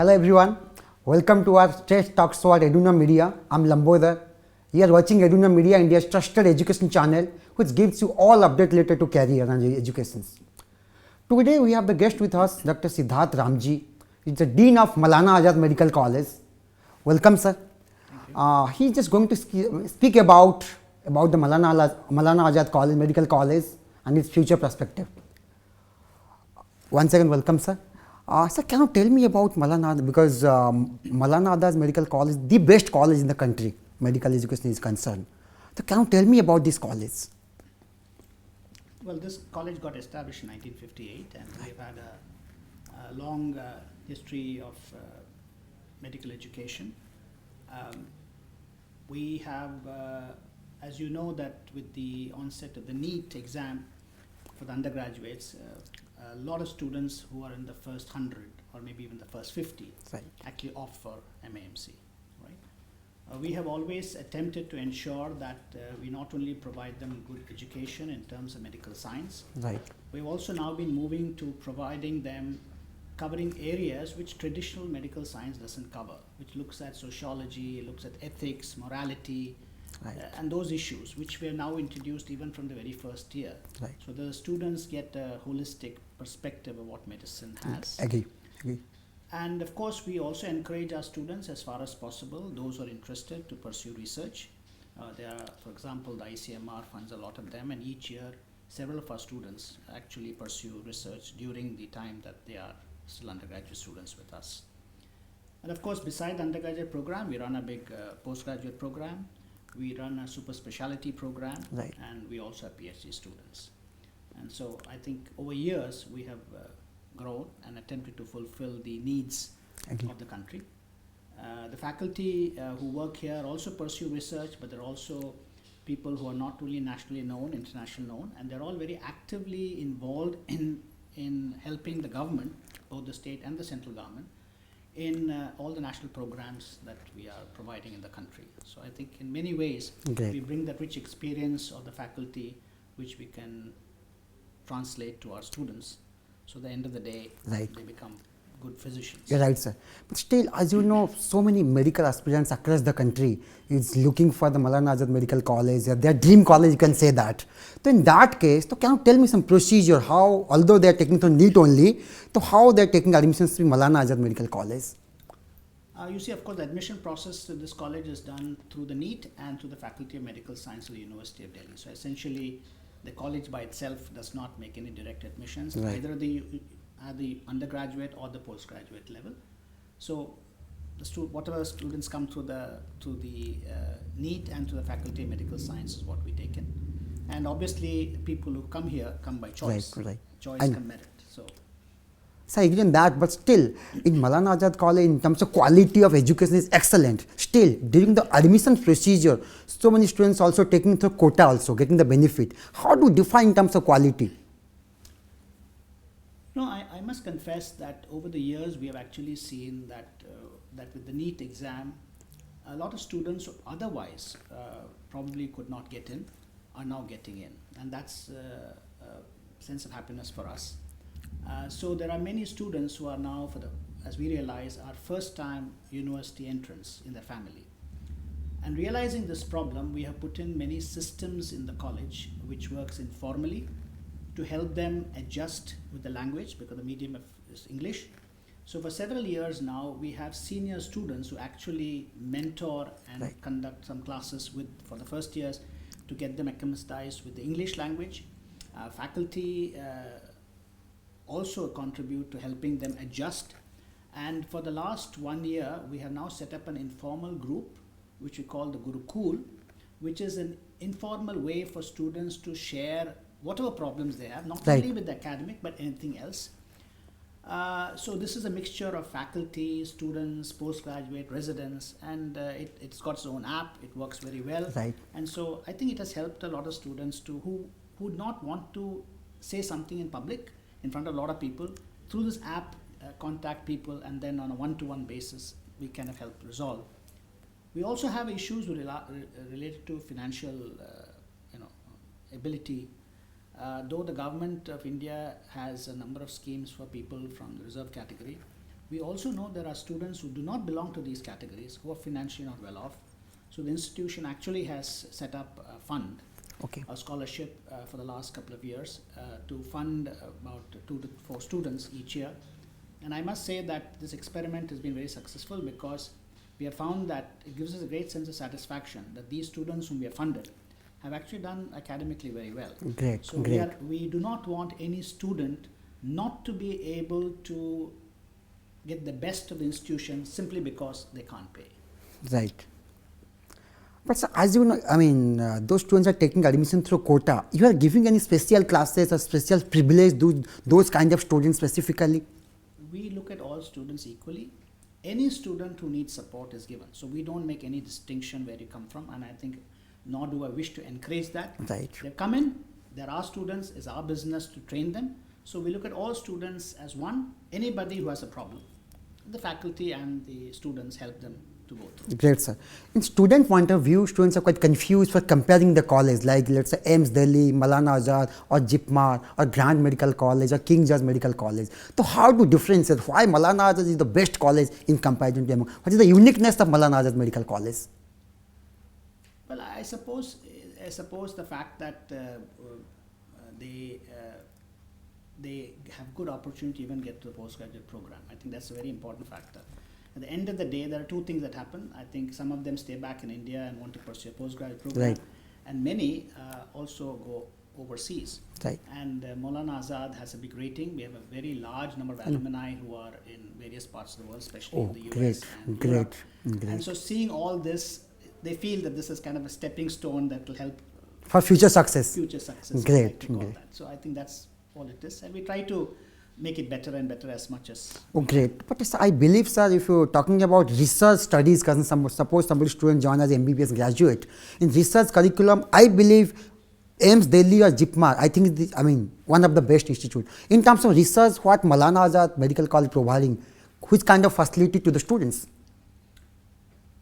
Hello everyone, welcome to our Stage Talk Show at Eduna Media. I'm Lambodar. You are watching Eduna Media, India's trusted education channel, which gives you all updates related to career and education. Today we have the guest with us, Dr. Siddharth Ramji. He's the Dean of Maulana Azad Medical College. Welcome, sir. He's just going to speak about the Maulana Azad College, Medical College, and its future perspective. Once again, welcome, sir. Sir, can you tell me about Maulana Azad? Because Maulana Azad Medical College is the best college in the country, medical education is concerned. So, can you tell me about this college? Well, this college got established in 1958, and we've had a long history of medical education. We have, as you know, that with the onset of the NEET exam for the undergraduates, a lot of students who are in the first 100 or maybe even the first 50 actually opt for MAMC. Right? We have always attempted to ensure that we not only provide them good education in terms of medical science, we've also now been moving to providing them covering areas which traditional medical science doesn't cover, which looks at sociology, looks at ethics, morality, and those issues, which we have now introduced even from the very first year. So the students get a holistic perspective of what medicine has. Agree. And of course, we also encourage our students as far as possible, those who are interested, to pursue research. There are, for example, the ICMR funds a lot of them, and each year several of our students actually pursue research during the time that they are still undergraduate students with us. And of course, beside the undergraduate program, we run a big postgraduate program. We run a super specialty program, and we also have PhD students. And so I think over years we have grown and attempted to fulfill the needs of the country. The faculty who work here also pursue research, but they're also people who are not only nationally known, internationally known, and they're all very actively involved in helping the government, both the state and the central government, in all the national programs that we are providing in the country. So I think in many ways we bring that rich experience of the faculty, which we can translate to our students. So at the end of the day, they become good physicians. You're right, sir. But still, as you know, so many medical aspirants across the country is looking for the Maulana Azad Medical College, their dream college, you can say that. So in that case, so can you tell me some procedure, how, although they are taking to NEET only, so how they are taking admissions to Maulana Azad Medical College? You see, of course, the admission process to this college is done through the NEET and through the Faculty of Medical Science of the University of Delhi. So essentially, the college by itself does not make any direct admissions, either at the undergraduate or the postgraduate level. So whatever students come through the NEET and to the Faculty of Medical Science is what we take in. And obviously, people who come here come by choice. Choice and merit. So I agree on that, but still, in Maulana Azad College, in terms of quality of education is excellent. Still, during the admission procedure, so many students also taking the quota also, getting the benefit. How do you define in terms of quality? No, I must confess that over the years, we have actually seen that with the NEET exam, a lot of students who otherwise probably could not get in are now getting in. And that's a sense of happiness for us. So there are many students who are now, as we realize, are first-time university entrants in their family. And realizing this problem, we have put in many systems in the college which works informally to help them adjust with the language, because the medium is English. So for several years now, we have senior students who actually mentor and conduct some classes for the first years to get them acclimatized with the English language. Faculty also contribute to helping them adjust. And for the last 1 year, we have now set up an informal group, which we call the Gurukul, which is an informal way for students to share whatever problems they have, not only with the academic, but anything else. So this is a mixture of faculty, students, postgraduate, residents, and it's got its own app. It works very well. And so I think it has helped a lot of students who would not want to say something in public, in front of a lot of people. Through this app, contact people, and then on a one-to-one basis, we kind of help resolve. We also have issues related to financial ability. Though the government of India has a number of schemes for people from the reserve category, We also know there are students who do not belong to these categories, who are financially not well off. So the institution actually has set up a fund, Okay. a scholarship for the last couple of years to fund about 2 to 4 students each year. And I must say that this experiment has been very successful because we have found that it gives us a great sense of satisfaction that these students whom we have funded have actually done academically very well. Great, So great. we do not want any student not to be able to get the best of the institution simply because they can't pay. Right. But sir, as you know, I mean, those students are taking admission through quota. You are giving any special classes or special privilege to those kind of students specifically? We look at all students equally. Any student who needs support is given. So we don't make any distinction where you come from, and I think nor do I wish to encourage that. Right. They come in, there are students, it's our business to train them. So we look at all students as one, anybody who has a problem. The faculty and the students help them to go through. Great, sir. In student point of view, students are quite confused for comparing the college, like let's say AIMS Delhi, Maulana Azad, or JIPMAR, or Grand Medical College, or King George Medical College. So how to differentiate why Maulana Azad is the best college in comparison to them? What is the uniqueness of Maulana Azad Medical College? Well, I suppose the fact that they have good opportunity to even get to the postgraduate program. I think that's a very important factor. At the end of the day, there are two things that happen. I think some of them stay back in India and want to pursue a postgraduate program, Right. and many also go overseas. Right. And Maulana Azad has a big rating. We have a very large number of alumni who are in various parts of the world, especially Oh, in the US great, and great, Europe. great. And so seeing all this, they feel that this is kind of a stepping stone that will help For future success. future success. Great, I like to call great. that. So I think that's all it is, and we try to make it better and better as much as. Oh, great. But sir, I believe, sir, if you're talking about research studies, suppose somebody student join as MBBS graduate, in research curriculum, I believe AIMS Delhi or JIPMAR, I think, one of the best institute. In terms of research, what Maulana Azad Medical College providing, which kind of facility to the students?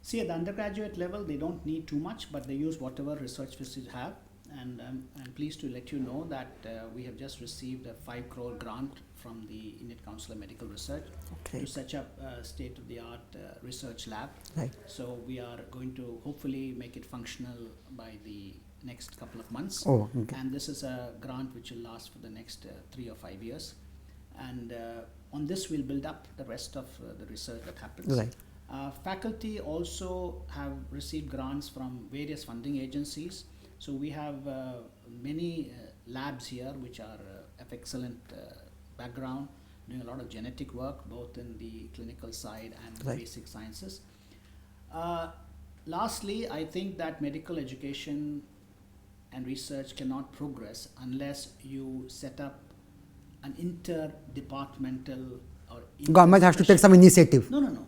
See, at the undergraduate level, they don't need too much, but they use whatever research facilities have. And I'm pleased to let you know that we have just received a 5 crore grant from the Indian Council of Medical Research Okay. to set up a state-of-the-art research lab. Right. So we are going to hopefully make it functional by the next couple of months. Oh, okay. And this is a grant which will last for the next 3 or 5 years. And on this, we'll build up the rest of the research that happens. Right. Faculty also have received grants from various funding agencies. So we have many labs here which are of excellent background, doing a lot of genetic work, both in the clinical side and Right. basic sciences. Lastly, I think that medical education and research cannot progress unless you set up an interdepartmental or Government has to take some initiative. no.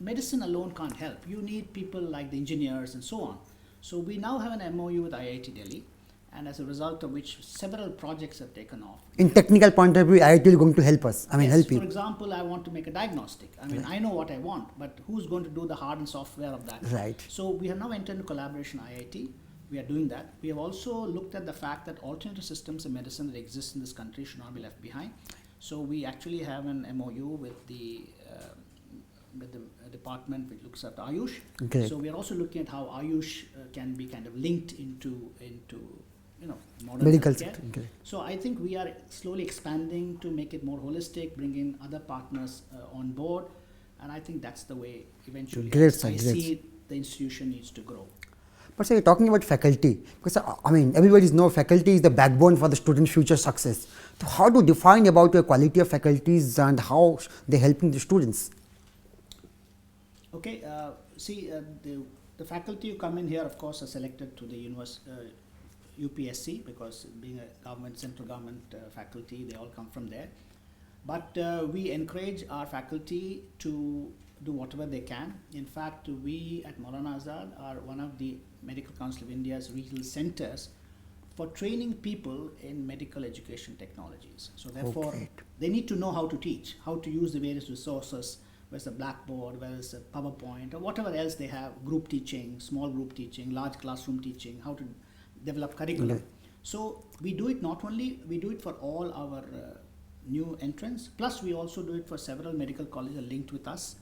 Medicine alone can't help. You need people like the engineers and so on. So we now have an MOU with IIT Delhi, and as a result of which several projects have taken off. In technical point of view, IIT is going to help us. Yes, help for you. example, I want to make a diagnostic. I know what I want, but who's going to do the hard and software of that? Right. So we have now entered into collaboration IIT. We are doing that. We have also looked at the fact that alternative systems of medicine that exist in this country should not be left behind. So we actually have an MOU with the department which looks at Ayush. Great. So we are also looking at how Ayush can be kind of linked into modern Medical healthcare. sector. Great. So I think we are slowly expanding to make it more holistic, bring in other partners on board, and I think that's the way eventually Great, sir, I great. see the institution needs to grow. But sir, you're talking about faculty, because everybody knows faculty is the backbone for the student's future success. So how to define about your quality of faculties and how they're helping the students? Okay, the faculty who come in here, of course, are selected to the UPSC, because being a central government faculty, they all come from there. But we encourage our faculty to do whatever they can. In fact, we at Maulana Azad are one of the Medical Council of India's regional centers for training people in medical education technologies. So therefore, Okay. they need to know how to teach, how to use the various resources, whether it's a Blackboard, whether it's a PowerPoint, or whatever else they have, group teaching, small group teaching, large classroom teaching, how to develop curriculum. Okay. So we do it we do it for all our new entrants. Plus, we also do it for several medical colleges linked with us,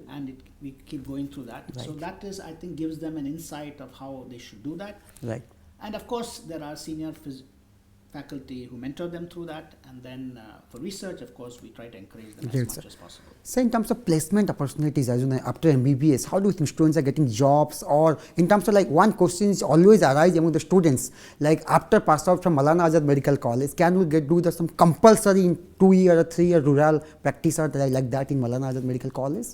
and we keep going through that. Right. So that is, I think, gives them an insight of how they should do that. Right. And of course, there are senior faculty who mentor them through that. And then for research, of course, we try to encourage them Great, as much sir. as possible. So in terms of placement opportunities, as you know, after MBBS, how do you think students are getting jobs? Or in terms of like one question is always arise among the students, like after pass out from Maulana Azad Medical College, can we do some compulsory in 2-year or 3-year rural practice or like that in Maulana Azad Medical College?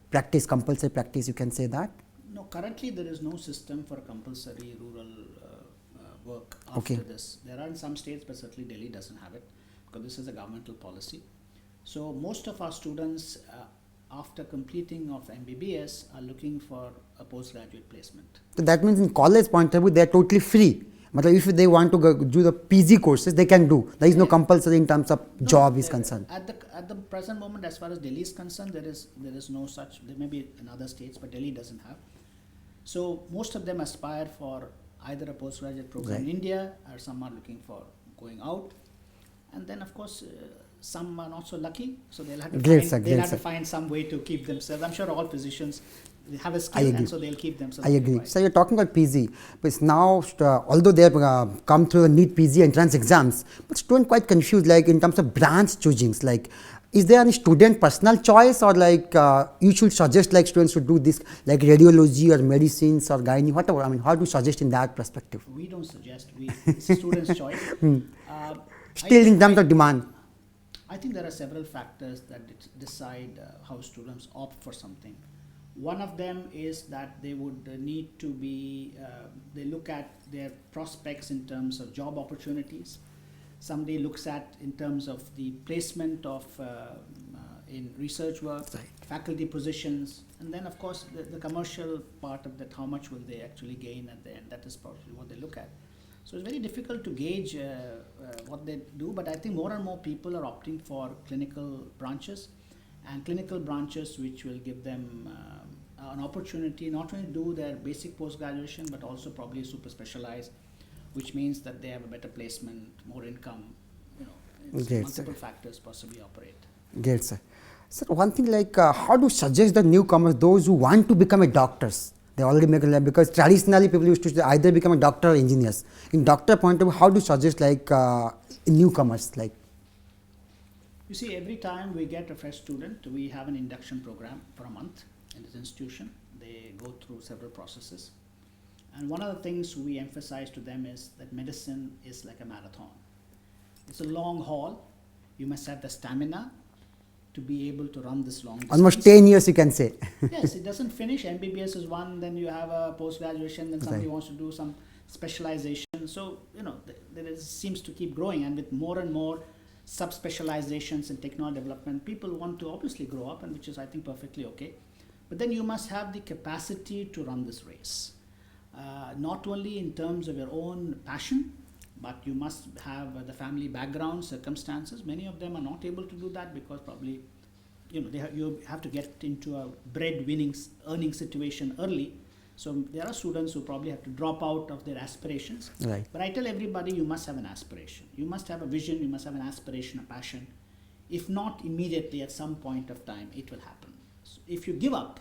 Practice, compulsory practice, you can say that? No, currently there is no system for compulsory rural work after Okay. this. There are in some states, but certainly Delhi doesn't have it because this is a governmental policy. So most of our students, after completing of MBBS, are looking for a postgraduate placement. So that means in college point of view, they are totally free. But if they want to do the PG courses, they can do. There is no compulsory in terms of No, job is concerned. At the present moment, as far as Delhi is concerned, there is no such. There may be in other states, but Delhi doesn't have. So most of them aspire for either a postgraduate program in Right. India, or some are looking for going out, and then of course some are not so lucky, so they'll have to Great, find, sir, they'll great, have to sir. find some way to keep themselves. I'm sure all physicians they have a I skill, agree. and so they'll keep themselves. I agree. occupied. So you're talking about PG, but it's now although they have come through the NEET PG entrance exams, but students quite confused, like in terms of branch choosings, like is there any student personal choice or like you should suggest like students should do this like radiology or medicines or gynae, whatever. I mean, how do you suggest in that perspective? We don't suggest. It's a student's choice. Still in terms of demand. I think there are several factors that decide how students opt for something. One of them is that they would need to be, they look at their prospects in terms of job opportunities. Somebody looks at in terms of the placement of in research work, Right. faculty positions, and then of course the commercial part of that, how much will they actually gain at the end. That is probably what they look at. So it's very difficult to gauge what they do, but I think more and more people are opting for clinical branches, and clinical branches which will give them an opportunity not only to do their basic post-graduation, but also probably super specialize, which means that they have a better placement, more income, it's Great, multiple sir. factors possibly operate. Great, sir. Sir, one thing like how do you suggest the newcomers, those who want to become a doctors? They already make a living because traditionally people used to either become a doctor or engineers. In doctor point of view, how do you suggest like newcomers like? You see, every time we get a fresh student, we have an induction program for a month in this institution. They go through several processes. And one of the things we emphasize to them is that medicine is like a marathon. It's a long haul. You must have the stamina to be able to run this long distance. Almost 10 years you can say. Yes, it doesn't finish. MBBS is one, then you have a post-graduation, then somebody Right. wants to do some specialization. So, seems to keep growing, and with more and more subspecializations in technology development, people want to obviously grow up, and which is, I think, perfectly okay. But then you must have the capacity to run this race, not only in terms of your own passion, but you must have the family background, circumstances. Many of them are not able to do that because probably, you have to get into a bread-winning, earning situation early. So there are students who probably have to drop out of their aspirations. Right. But I tell everybody, you must have an aspiration. You must have a vision, you must have an aspiration, a passion. If not immediately, at some point of time, it will happen. So if you give up,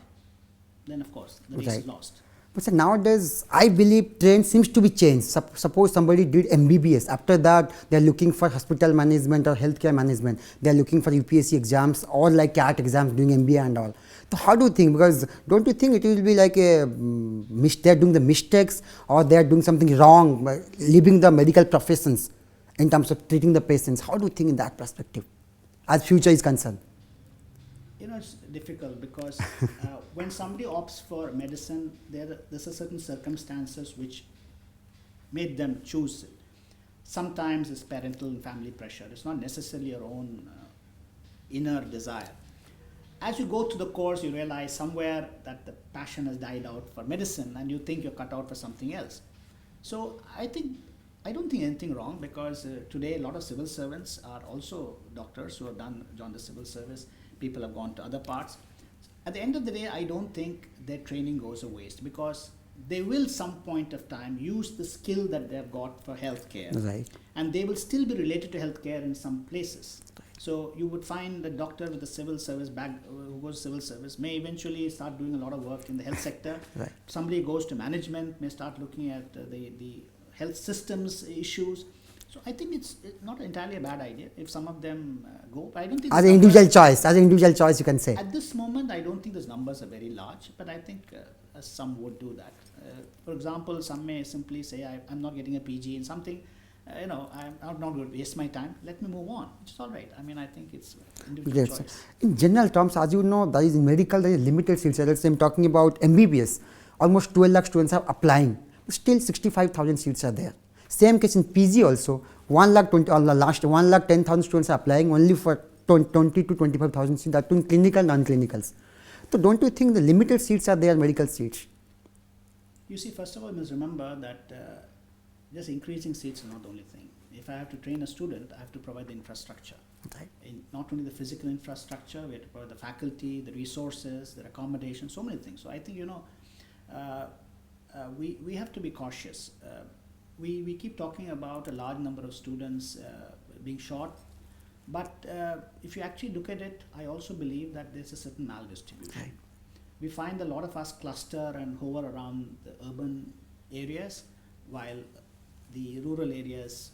then of course, the race is Right. lost. But sir, nowadays, I believe trend seems to be changed. Suppose somebody did MBBS. After that, they are looking for hospital management or healthcare management. They are looking for UPSC exams or like CAT exams, doing MBA and all. So how do you think? Because don't you think it will be like a they are doing the mistakes or they are doing something wrong by leaving the medical professions in terms of treating the patients? How do you think in that perspective, as future is concerned? It's difficult because when somebody opts for medicine, there's a certain circumstances which made them choose it. Sometimes it's parental and family pressure. It's not necessarily your own inner desire. As you go through the course, you realize somewhere that the passion has died out for medicine and you think you're cut out for something else. So I don't think anything wrong because today a lot of civil servants are also doctors who have joined the civil service. People have gone to other parts. At the end of the day, I don't think their training goes a waste because they will some point of time use the skill that they have got for healthcare, Right. and they will still be related to healthcare in some places. So you would find the doctor with a civil service who goes to civil service may eventually start doing a lot of work in the health sector. Right. Somebody goes to management may start looking at the health systems issues. So I think it's not entirely a bad idea if some of them go. I don't think As the an individual numbers- choice, as an individual choice, you can say. At this moment, I don't think those numbers are very large, but I think some would do that. For example, some may simply say, I'm not getting a PG in something, I'm not going to waste my time. Let me move on. It's all right. I mean, I think it's individual Yes. choice. In general terms, as you know, there is in medical, there is limited seats. Let's say I'm talking about MBBS. Almost 12 lakh students are applying. Still 65,000 seats are there. Same case in PG also. 1 lakh 20, or last 1 lakh 10,000 students are applying only for 20 to 25,000 seats. That too in clinical, non-clinicals. So don't you think the limited seats are there, medical seats? You see, first of all, you must remember that just increasing seats is not the only thing. If I have to train a student, I have to provide the infrastructure. Right. Not only the physical infrastructure, we have to provide the faculty, the resources, the accommodation, so many things. So I think, we have to be cautious. We keep talking about a large number of students being short, but if you actually look at it, I also believe that there's a certain maldistribution. Right. We find a lot of us cluster and hover around the urban areas, while the rural areas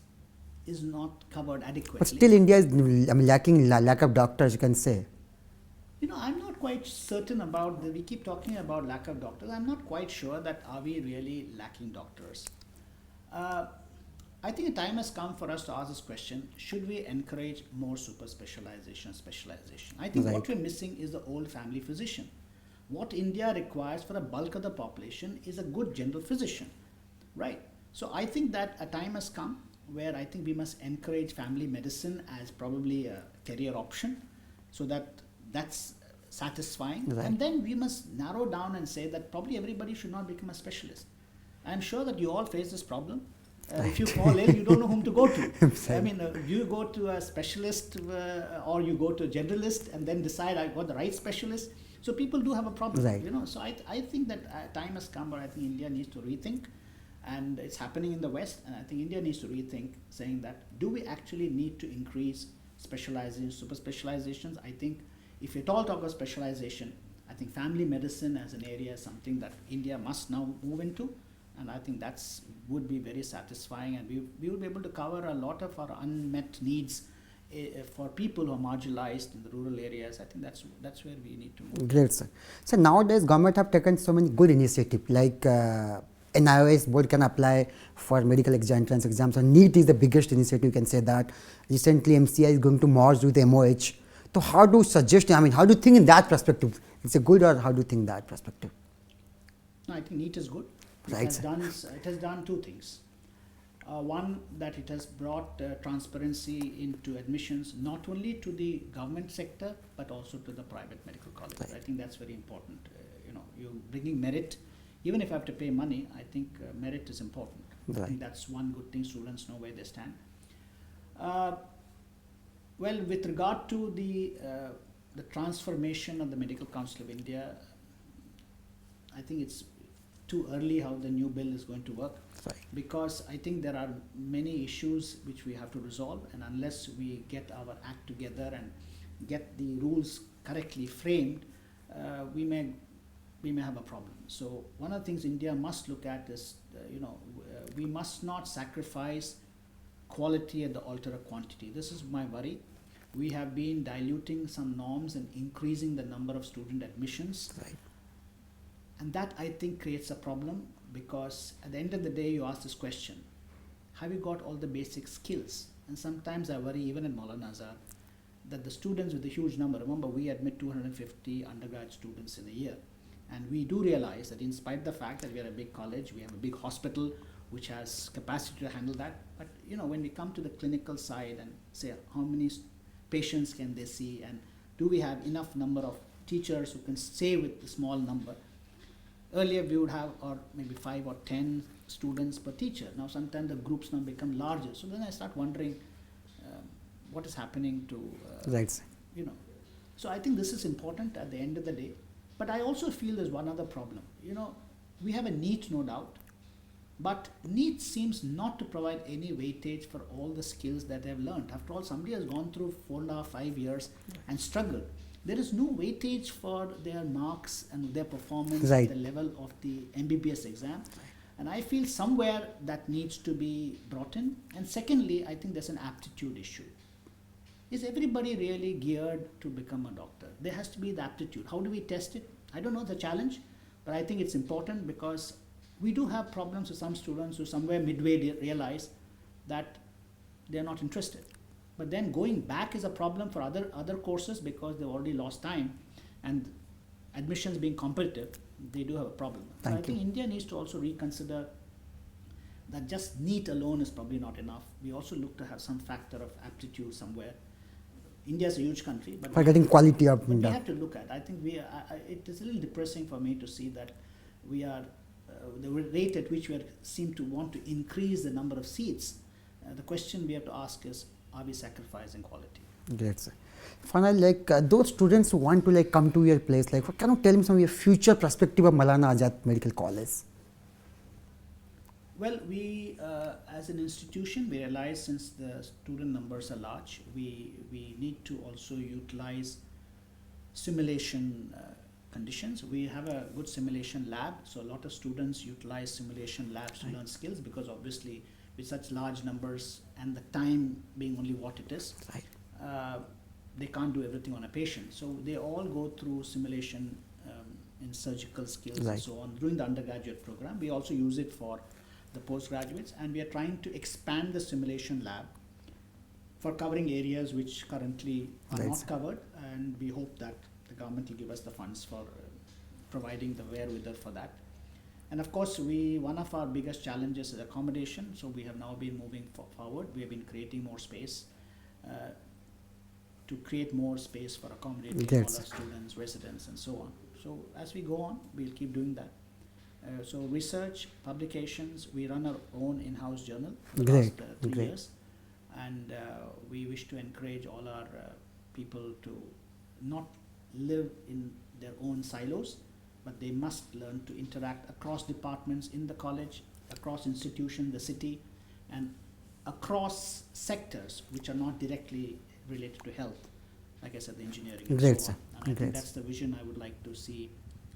is not covered adequately. But still India is lacking lack of doctors, you can say. I'm not quite certain about we keep talking about lack of doctors. I'm not quite sure that are we really lacking doctors. I think a time has come for us to ask this question: should we encourage more super specialization, specialization? I think Right. what we're missing is the old family physician. What India requires for a bulk of the population is a good general physician, right? So I think that a time has come where I think we must encourage family medicine as probably a career option, so that's satisfying. Right. And then we must narrow down and say that probably everybody should not become a specialist. I'm sure that you all face this problem. If you fall ill, you don't know whom to go to. I mean, you go to a specialist or you go to a generalist and then decide I got the right specialist. So people do have a problem, Right. So I think that time has come where I think India needs to rethink, and it's happening in the West, and I think India needs to rethink, saying that do we actually need to increase specialization, super specializations? I think if you at all talk about specialization, I think family medicine as an area is something that India must now move into, and I think that's would be very satisfying, and we would be able to cover a lot of our unmet needs for people who are marginalized in the rural areas. I think that's where we need to move. Great, sir. So nowadays, government have taken so many good initiatives, like NIOS board can apply for medical entrance exams, and NEET is the biggest initiative, you can say that. Recently, MCI is going to merge with MOH. So how do you suggest, how do you think in that perspective? It's a good, or how do you think that perspective? No, I think NEET is good. Right, It has done two things. One, that it has brought transparency into admissions, not only to the government sector, but also to the private medical colleges. Right. I think that's very important. You're bringing merit. Even if I have to pay money, I think merit is important. I Right. think that's one good thing. Students know where they stand. Well, with regard to the transformation of the Medical Council of India, I think it's too early how the new bill is going to work, Right. because I think there are many issues which we have to resolve, and unless we get our act together and get the rules correctly framed, we may have a problem. So one of the things India must look at is, we must not sacrifice quality at the altar of quantity. This is my worry. We have been diluting some norms and increasing the number of student admissions. Right. And that, I think, creates a problem, because at the end of the day, you ask this question: have you got all the basic skills? And sometimes I worry, even in Maulana Azad, that the students with a huge number, remember we admit 250 undergrad students in a year, and we do realize that in spite of the fact that we are a big college, we have a big hospital which has capacity to handle that, but when we come to the clinical side and say how many patients can they see, and do we have enough number of teachers who can stay with the small number? Earlier we would have or maybe 5 or 10 students per teacher. Now sometimes the groups now become larger. So then I start wondering what is happening to, Right. So I think this is important at the end of the day. But I also feel there's one other problem. we have a NEET, no doubt, but NEET seems not to provide any weightage for all the skills that they have learned. After all, somebody has gone through 4.5, 5 years and struggled. There is no weightage for their marks and their performance Right. at the level of the MBBS exam. And I feel somewhere that needs to be brought in. And secondly, I think there's an aptitude issue. Is everybody really geared to become a doctor? There has to be the aptitude. How do we test it? I don't know the challenge, but I think it's important because we do have problems with some students who somewhere midway realize that they're not interested. But then going back is a problem for other courses because they've already lost time, and admissions being competitive, they do have a problem. So I think India needs to also reconsider that just NEET alone is probably not enough. We also look to have some factor of aptitude somewhere. India is a huge country, but For getting quality up. we have to look at. I think it is a little depressing for me to see that we are the rate at which we seem to want to increase the number of seats. The question we have to ask is, are we sacrificing quality? Great, sir. Finally, like those students who want to like come to your place, like can you tell me some of your future perspective of Maulana Azad Medical College? Well, we as an institution, we realize since the student numbers are large, we need to also utilize simulation conditions. We have a good simulation lab, so a lot of students utilize simulation labs to learn skills, because obviously with such large numbers and the time being only what it is, they can't do everything on a patient. So they all go through simulation in surgical skills and so on during the undergraduate program. We also use it for the postgraduates, and we are trying to expand the simulation lab for covering areas which currently are not covered, and we hope that the government will give us the funds for providing the wherewithal for that. And of course, one of our biggest challenges is accommodation, so we have now been moving forward. We have been creating more space to create more space for accommodating all our students, residents, and so on. So as we go on, we'll keep doing that. So research, publications, we run our own in-house journal for the last 3 years, and we wish to encourage all our people to not live in their own silos, but they must learn to interact across departments in the college, across institutions, the city, and across sectors which are not directly related to health, like I said, the engineering and so on. And I think that's the vision I would like to see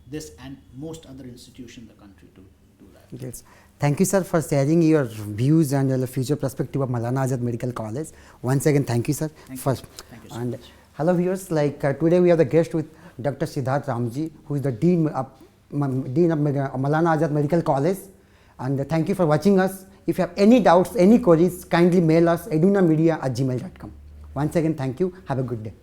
this and most other institutions in the country to do that. Yes. Thank you, sir, for sharing your views and the future perspective of Maulana Azad Medical College. Once again, thank you, sir. Thank you so much. Hello, viewers. Like today, we have the guest with Dr. Siddharth Ramji, who is the Dean of Maulana Azad Medical College. And thank you for watching us. If you have any doubts, any queries, kindly mail us edunamedia@gmail.com. Once again, thank you. Have a good day.